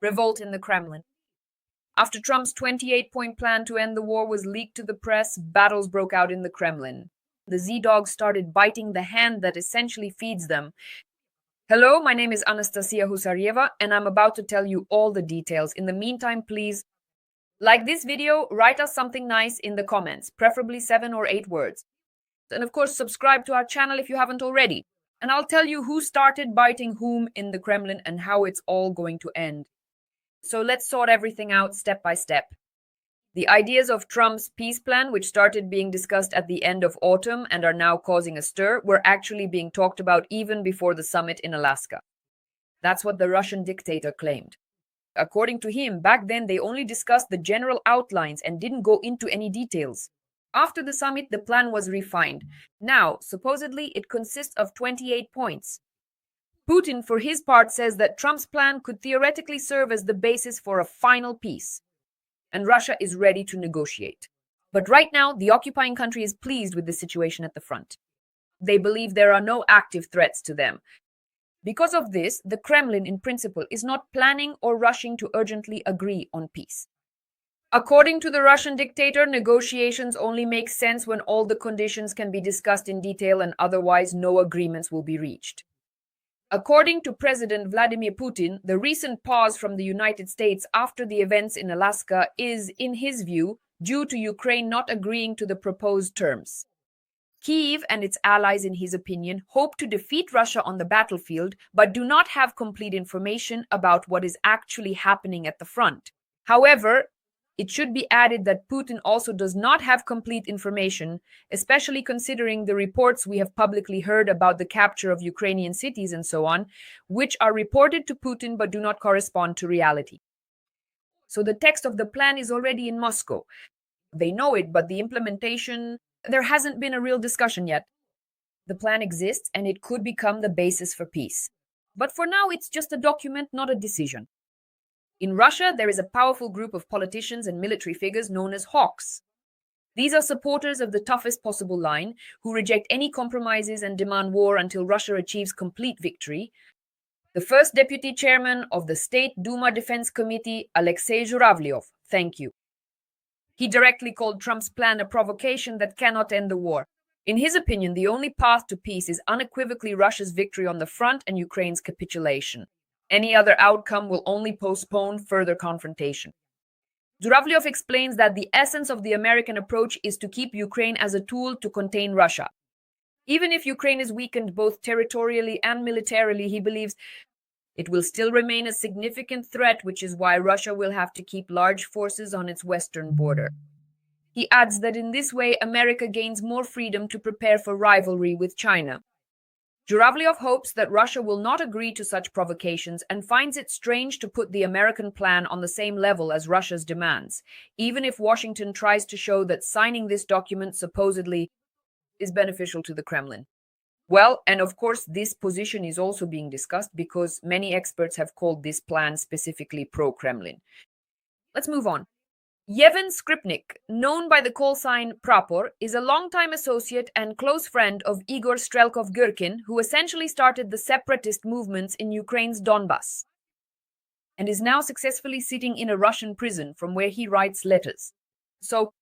Revolt in the Kremlin. After Trump's 28-point plan to end the war was leaked to the press, battles broke out in the Kremlin. The Z-Dogs started biting the hand that essentially feeds them. Hello, my name is Anastasiia Husarieva, and I'm about to tell you all the details. In the meantime, please like this video, write us something nice in the comments, preferably 7 or 8 words. And of course, subscribe to our channel if you haven't already. And I'll tell you who started biting whom in the Kremlin and how it's all going to end. So let's sort everything out step by step. The ideas of Trump's peace plan, which started being discussed at the end of autumn and are now causing a stir, were actually being talked about even before the summit in Alaska. That's what the Russian dictator claimed. According to him, back then they only discussed the general outlines and didn't go into any details. After the summit, the plan was refined. Now, supposedly, it consists of 28 points. Putin, for his part, says that Trump's plan could theoretically serve as the basis for a final peace, and Russia is ready to negotiate. But right now, the occupying country is pleased with the situation at the front. They believe there are no active threats to them. Because of this, the Kremlin, in principle, is not planning or rushing to urgently agree on peace. According to the Russian dictator, negotiations only make sense when all the conditions can be discussed in detail and otherwise no agreements will be reached. According to President Vladimir Putin, the recent pause from the United States after the events in Alaska is, in his view, due to Ukraine not agreeing to the proposed terms. Kyiv and its allies, in his opinion, hope to defeat Russia on the battlefield, but do not have complete information about what is actually happening at the front. However, it should be added that Putin also does not have complete information, especially considering the reports we have publicly heard about the capture of Ukrainian cities and so on, which are reported to Putin but do not correspond to reality. So the text of the plan is already in Moscow. They know it, but the implementation, there hasn't been a real discussion yet. The plan exists and it could become the basis for peace. But for now, it's just a document, not a decision. In Russia, there is a powerful group of politicians and military figures known as hawks. These are supporters of the toughest possible line, who reject any compromises and demand war until Russia achieves complete victory. The first deputy chairman of the State Duma Defense Committee, Alexei Zhuravlyov, thank you. He directly called Trump's plan a provocation that cannot end the war. In his opinion, the only path to peace is unequivocally Russia's victory on the front and Ukraine's capitulation. Any other outcome will only postpone further confrontation. Zhuravlyov explains that the essence of the American approach is to keep Ukraine as a tool to contain Russia. Even if Ukraine is weakened both territorially and militarily, he believes it will still remain a significant threat, which is why Russia will have to keep large forces on its western border. He adds that in this way, America gains more freedom to prepare for rivalry with China. Zhuravlyov hopes that Russia will not agree to such provocations and finds it strange to put the American plan on the same level as Russia's demands, even if Washington tries to show that signing this document supposedly is beneficial to the Kremlin. Well, and of course, this position is also being discussed because many experts have called this plan specifically pro-Kremlin. Let's move on. Yevhen Skripnik, known by the call sign Prapor, is a longtime associate and close friend of Igor Strelkov-Gherkin, who essentially started the separatist movements in Ukraine's Donbas, and is now successfully sitting in a Russian prison from where he writes letters. So,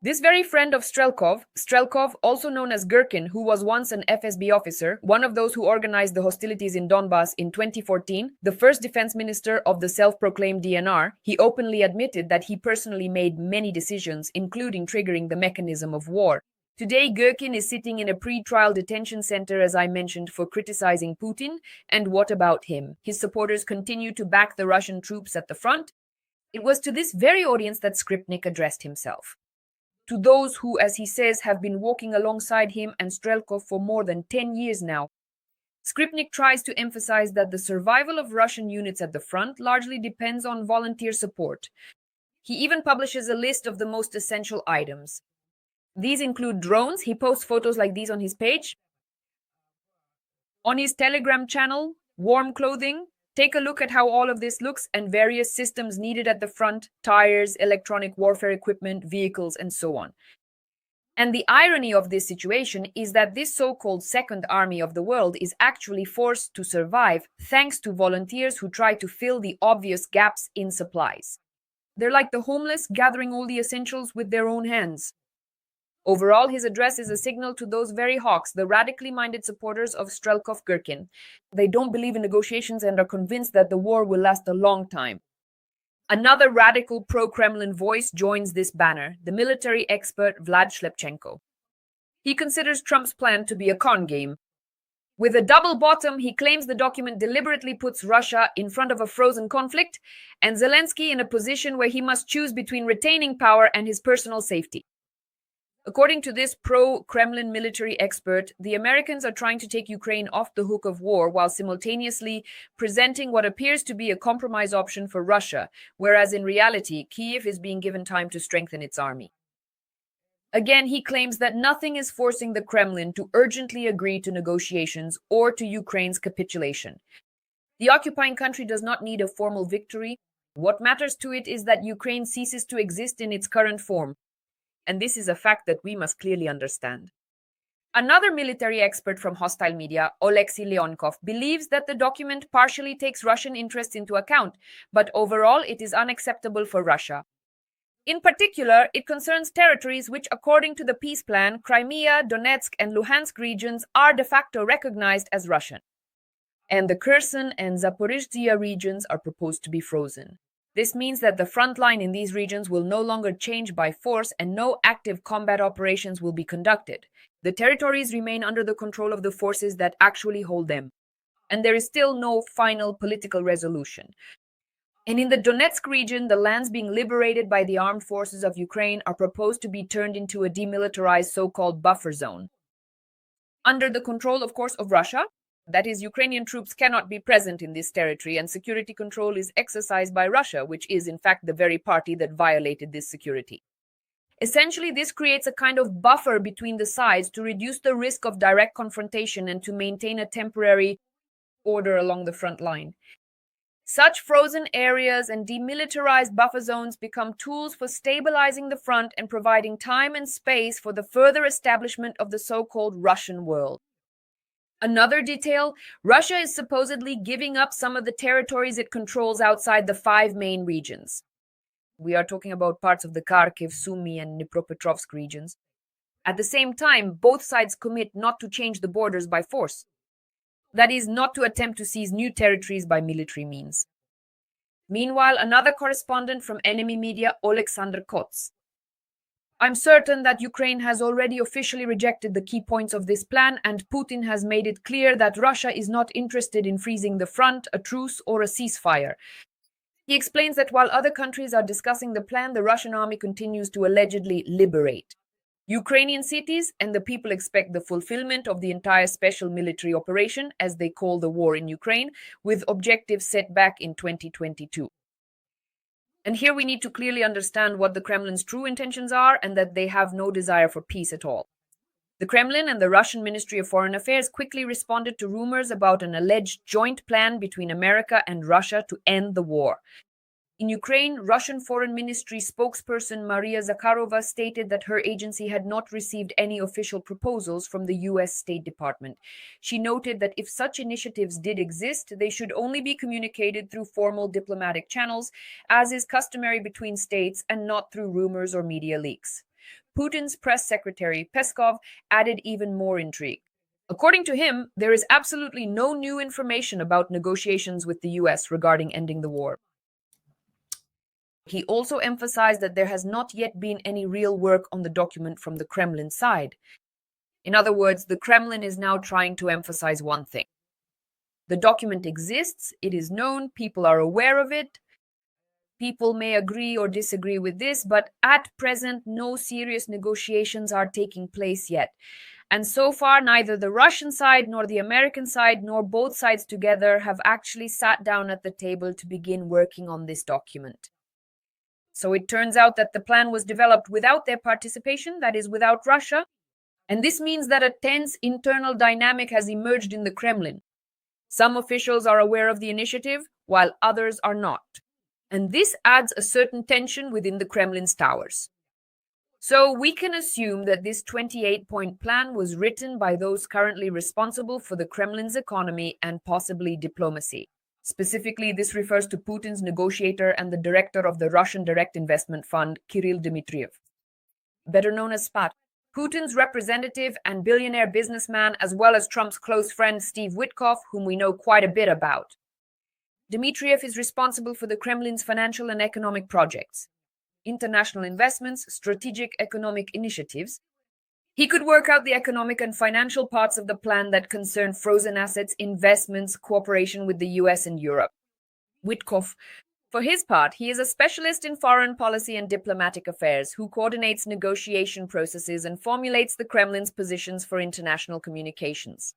this very friend of Strelkov, also known as Gherkin, who was once an FSB officer, one of those who organized the hostilities in Donbas in 2014, the first defense minister of the self-proclaimed DNR, he openly admitted that he personally made many decisions, including triggering the mechanism of war. Today, Gherkin is sitting in a pre-trial detention center, as I mentioned, for criticizing Putin. And what about him? His supporters continue to back the Russian troops at the front. It was to this very audience that Skripnik addressed himself. To those who, as he says, have been walking alongside him and Strelkov for more than 10 years now. Skripnik tries to emphasize that the survival of Russian units at the front largely depends on volunteer support. He even publishes a list of the most essential items. These include drones. He posts photos like these on his page. On his Telegram channel, warm clothing. Take a look at how all of this looks and various systems needed at the front, tires, electronic warfare equipment, vehicles, and so on. And the irony of this situation is that this so-called second army of the world is actually forced to survive thanks to volunteers who try to fill the obvious gaps in supplies. They're like the homeless gathering all the essentials with their own hands. Overall, his address is a signal to those very hawks, the radically minded supporters of Strelkov-Gherkin. They don't believe in negotiations and are convinced that the war will last a long time. Another radical pro-Kremlin voice joins this banner, the military expert Vlad Shlepchenko. He considers Trump's plan to be a con game. With a double bottom, he claims the document deliberately puts Russia in front of a frozen conflict and Zelensky in a position where he must choose between retaining power and his personal safety. According to this pro-Kremlin military expert, the Americans are trying to take Ukraine off the hook of war while simultaneously presenting what appears to be a compromise option for Russia, whereas in reality, Kyiv is being given time to strengthen its army. Again, he claims that nothing is forcing the Kremlin to urgently agree to negotiations or to Ukraine's capitulation. The occupying country does not need a formal victory. What matters to it is that Ukraine ceases to exist in its current form. And this is a fact that we must clearly understand. Another military expert from hostile media, Oleksiy Leonkov, believes that the document partially takes Russian interests into account, but overall it is unacceptable for Russia. In particular, it concerns territories which, according to the peace plan, Crimea, Donetsk, and Luhansk regions are de facto recognized as Russian. And the Kherson and Zaporizhzhia regions are proposed to be frozen. This means that the front line in these regions will no longer change by force and no active combat operations will be conducted. The territories remain under the control of the forces that actually hold them. And there is still no final political resolution. And in the Donetsk region, the lands being liberated by the armed forces of Ukraine are proposed to be turned into a demilitarized so-called buffer zone. Under the control, of course, of Russia. That is, Ukrainian troops cannot be present in this territory and security control is exercised by Russia, which is in fact the very party that violated this security. Essentially, this creates a kind of buffer between the sides to reduce the risk of direct confrontation and to maintain a temporary order along the front line. Such frozen areas and demilitarized buffer zones become tools for stabilizing the front and providing time and space for the further establishment of the so-called Russian world. Another detail, Russia is supposedly giving up some of the territories it controls outside the 5 main regions. We are talking about parts of the Kharkiv, Sumy, and Dnipropetrovsk regions. At the same time, both sides commit not to change the borders by force. That is, not to attempt to seize new territories by military means. Meanwhile, another correspondent from enemy media, Alexander Kots. I'm certain that Ukraine has already officially rejected the key points of this plan, and Putin has made it clear that Russia is not interested in freezing the front, a truce, or a ceasefire. He explains that while other countries are discussing the plan, the Russian army continues to allegedly liberate Ukrainian cities, and the people expect the fulfillment of the entire special military operation, as they call the war in Ukraine, with objectives set back in 2022. And here we need to clearly understand what the Kremlin's true intentions are and that they have no desire for peace at all. The Kremlin and the Russian Ministry of Foreign Affairs quickly responded to rumors about an alleged joint plan between America and Russia to end the war. In Ukraine, Russian Foreign Ministry spokesperson Maria Zakharova stated that her agency had not received any official proposals from the U.S. State Department. She noted that if such initiatives did exist, they should only be communicated through formal diplomatic channels, as is customary between states, and not through rumors or media leaks. Putin's press secretary, Peskov, added even more intrigue. According to him, there is absolutely no new information about negotiations with the U.S. regarding ending the war. He also emphasized that there has not yet been any real work on the document from the Kremlin side. In other words, the Kremlin is now trying to emphasize one thing. The document exists, it is known, people are aware of it. People may agree or disagree with this, but at present, no serious negotiations are taking place yet. And so far, neither the Russian side nor the American side nor both sides together have actually sat down at the table to begin working on this document. So it turns out that the plan was developed without their participation, that is, without Russia. And this means that a tense internal dynamic has emerged in the Kremlin. Some officials are aware of the initiative, while others are not. And this adds a certain tension within the Kremlin's towers. So we can assume that this 28-point plan was written by those currently responsible for the Kremlin's economy and possibly diplomacy. Specifically, this refers to Putin's negotiator and the director of the Russian Direct Investment Fund, Kirill Dmitriev, better known as SPAT, Putin's representative and billionaire businessman, as well as Trump's close friend Steve Witkoff, whom we know quite a bit about. Dmitriev is responsible for the Kremlin's financial and economic projects, international investments, strategic economic initiatives. He could work out the economic and financial parts of the plan that concern frozen assets, investments, cooperation with the US and Europe. Witkoff, for his part, he is a specialist in foreign policy and diplomatic affairs who coordinates negotiation processes and formulates the Kremlin's positions for international communications.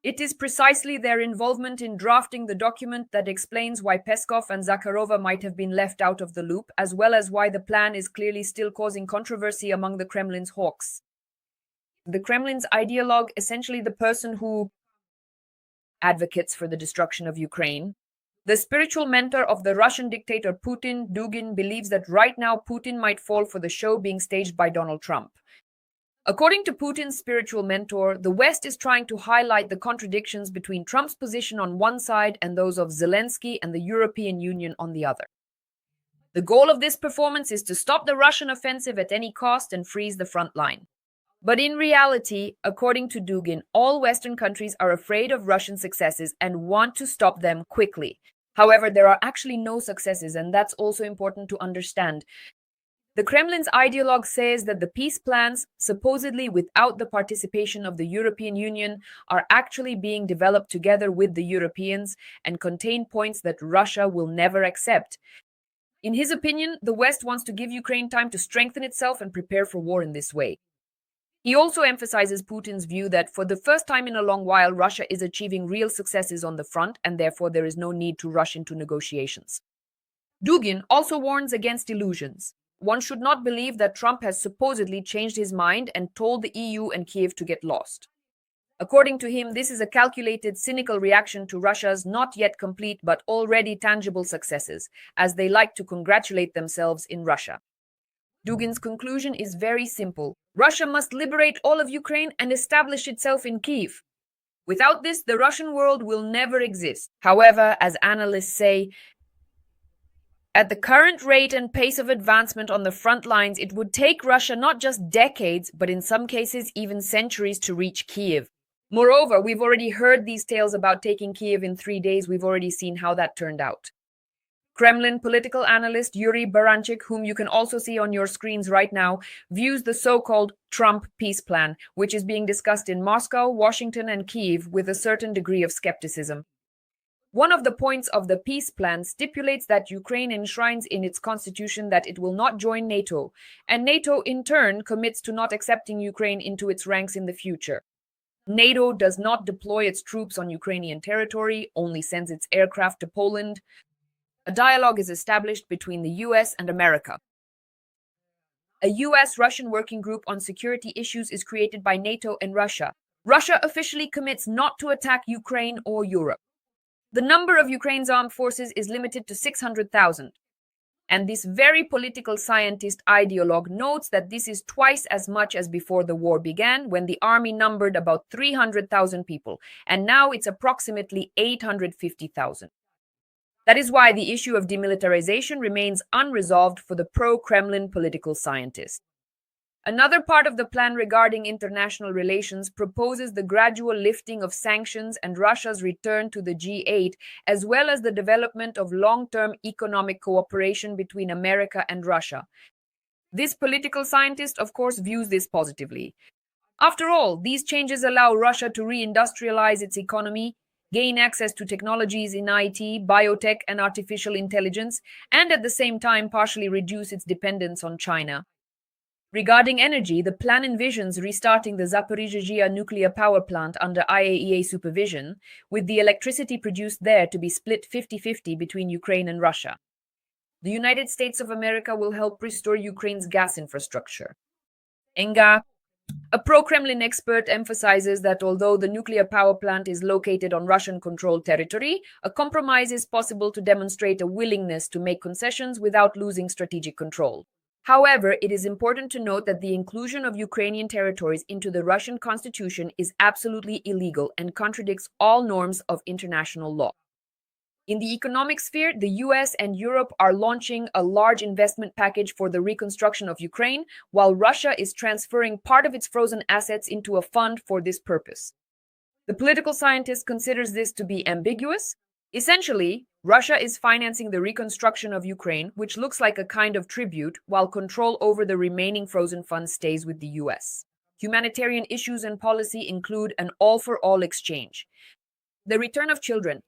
It is precisely their involvement in drafting the document that explains why Peskov and Zakharova might have been left out of the loop, as well as why the plan is clearly still causing controversy among the Kremlin's hawks. The Kremlin's ideologue, essentially the person who advocates for the destruction of Ukraine, the spiritual mentor of the Russian dictator Putin, Dugin, believes that right now Putin might fall for the show being staged by Donald Trump. According to Putin's spiritual mentor, the West is trying to highlight the contradictions between Trump's position on one side and those of Zelensky and the European Union on the other. The goal of this performance is to stop the Russian offensive at any cost and freeze the front line. But in reality, according to Dugin, all Western countries are afraid of Russian successes and want to stop them quickly. However, there are actually no successes, and that's also important to understand. The Kremlin's ideologue says that the peace plans, supposedly without the participation of the European Union, are actually being developed together with the Europeans and contain points that Russia will never accept. In his opinion, the West wants to give Ukraine time to strengthen itself and prepare for war in this way. He also emphasizes Putin's view that for the first time in a long while, Russia is achieving real successes on the front, and therefore there is no need to rush into negotiations. Dugin also warns against illusions. One should not believe that Trump has supposedly changed his mind and told the EU and Kiev to get lost. According to him, this is a calculated, cynical reaction to Russia's not yet complete but already tangible successes, as they like to congratulate themselves in Russia. Dugin's conclusion is very simple. Russia must liberate all of Ukraine and establish itself in Kiev. Without this, the Russian world will never exist. However, as analysts say, at the current rate and pace of advancement on the front lines, it would take Russia not just decades, but in some cases even centuries to reach Kiev. Moreover, we've already heard these tales about taking Kiev in 3 days. We've already seen how that turned out. Kremlin political analyst Yuri Baranchik, whom you can also see on your screens right now, views the so-called Trump peace plan, which is being discussed in Moscow, Washington, and Kyiv with a certain degree of skepticism. One of the points of the peace plan stipulates that Ukraine enshrines in its constitution that it will not join NATO, and NATO in turn commits to not accepting Ukraine into its ranks in the future. NATO does not deploy its troops on Ukrainian territory, only sends its aircraft to Poland. A dialogue is established between the US and America. A US-Russian working group on security issues is created by NATO and Russia. Russia officially commits not to attack Ukraine or Europe. The number of Ukraine's armed forces is limited to 600,000. And this very political scientist ideologue notes that this is twice as much as before the war began, when the army numbered about 300,000 people, and now it's approximately 850,000. That is why the issue of demilitarization remains unresolved for the pro-Kremlin political scientist. Another part of the plan regarding international relations proposes the gradual lifting of sanctions and Russia's return to the G8, as well as the development of long-term economic cooperation between America and Russia. This political scientist, of course, views this positively. After all, these changes allow Russia to reindustrialize its economy, gain access to technologies in IT, biotech, and artificial intelligence, and at the same time partially reduce its dependence on China. Regarding energy, the plan envisions restarting the Zaporizhzhia nuclear power plant under IAEA supervision, with the electricity produced there to be split 50-50 between Ukraine and Russia. The United States of America will help restore Ukraine's gas infrastructure. A pro-Kremlin expert emphasizes that although the nuclear power plant is located on Russian-controlled territory, a compromise is possible to demonstrate a willingness to make concessions without losing strategic control. However, it is important to note that the inclusion of Ukrainian territories into the Russian constitution is absolutely illegal and contradicts all norms of international law. In the economic sphere, the US and Europe are launching a large investment package for the reconstruction of Ukraine, while Russia is transferring part of its frozen assets into a fund for this purpose. The political scientist considers this to be ambiguous. Essentially, Russia is financing the reconstruction of Ukraine, which looks like a kind of tribute, while control over the remaining frozen funds stays with the US. Humanitarian issues and policy include an all-for-all exchange. The return of children.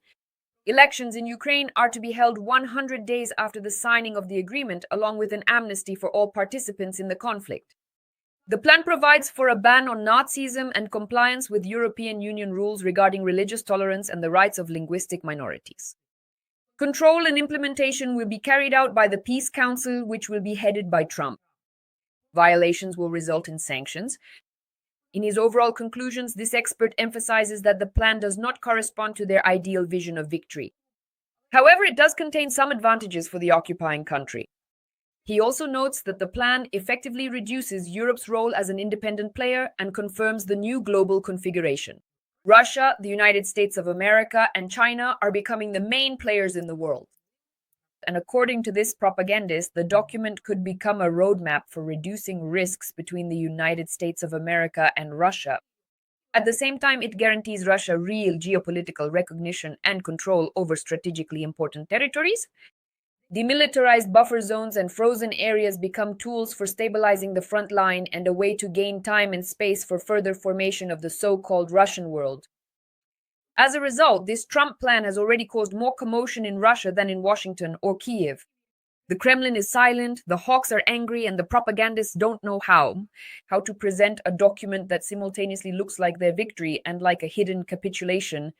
Elections in Ukraine are to be held 100 days after the signing of the agreement, along with an amnesty for all participants in the conflict. The plan provides for a ban on Nazism and compliance with European Union rules regarding religious tolerance and the rights of linguistic minorities. Control and implementation will be carried out by the Peace Council, which will be headed by Trump. Violations will result in sanctions. In his overall conclusions, this expert emphasizes that the plan does not correspond to their ideal vision of victory. However, it does contain some advantages for the occupying country. He also notes that the plan effectively reduces Europe's role as an independent player and confirms the new global configuration. Russia, the United States of America, and China are becoming the main players in the world. And according to this propagandist, the document could become a roadmap for reducing risks between the United States of America and Russia. At the same time, it guarantees Russia real geopolitical recognition and control over strategically important territories. Demilitarized buffer zones and frozen areas become tools for stabilizing the front line and a way to gain time and space for further formation of the so-called Russian world. As a result, this Trump plan has already caused more commotion in Russia than in Washington or Kiev. The Kremlin is silent, the hawks are angry, and the propagandists don't know how to present a document that simultaneously looks like their victory and like a hidden capitulation.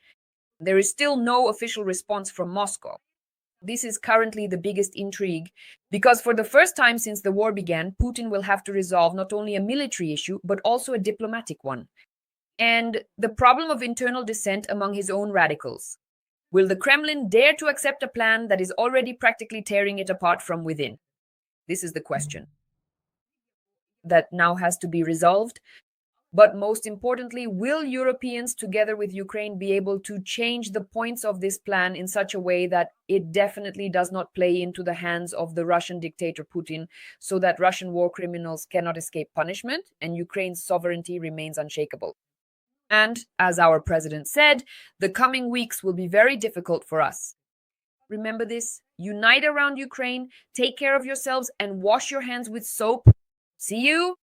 There is still no official response from Moscow. This is currently the biggest intrigue, because for the first time since the war began, Putin will have to resolve not only a military issue, but also a diplomatic one. And the problem of internal dissent among his own radicals. Will the Kremlin dare to accept a plan that is already practically tearing it apart from within? This is the question that now has to be resolved. But most importantly, will Europeans, together with Ukraine, be able to change the points of this plan in such a way that it definitely does not play into the hands of the Russian dictator Putin, so that Russian war criminals cannot escape punishment and Ukraine's sovereignty remains unshakable? And, as our president said, the coming weeks will be very difficult for us. Remember this, unite around Ukraine, take care of yourselves, and wash your hands with soap. See you!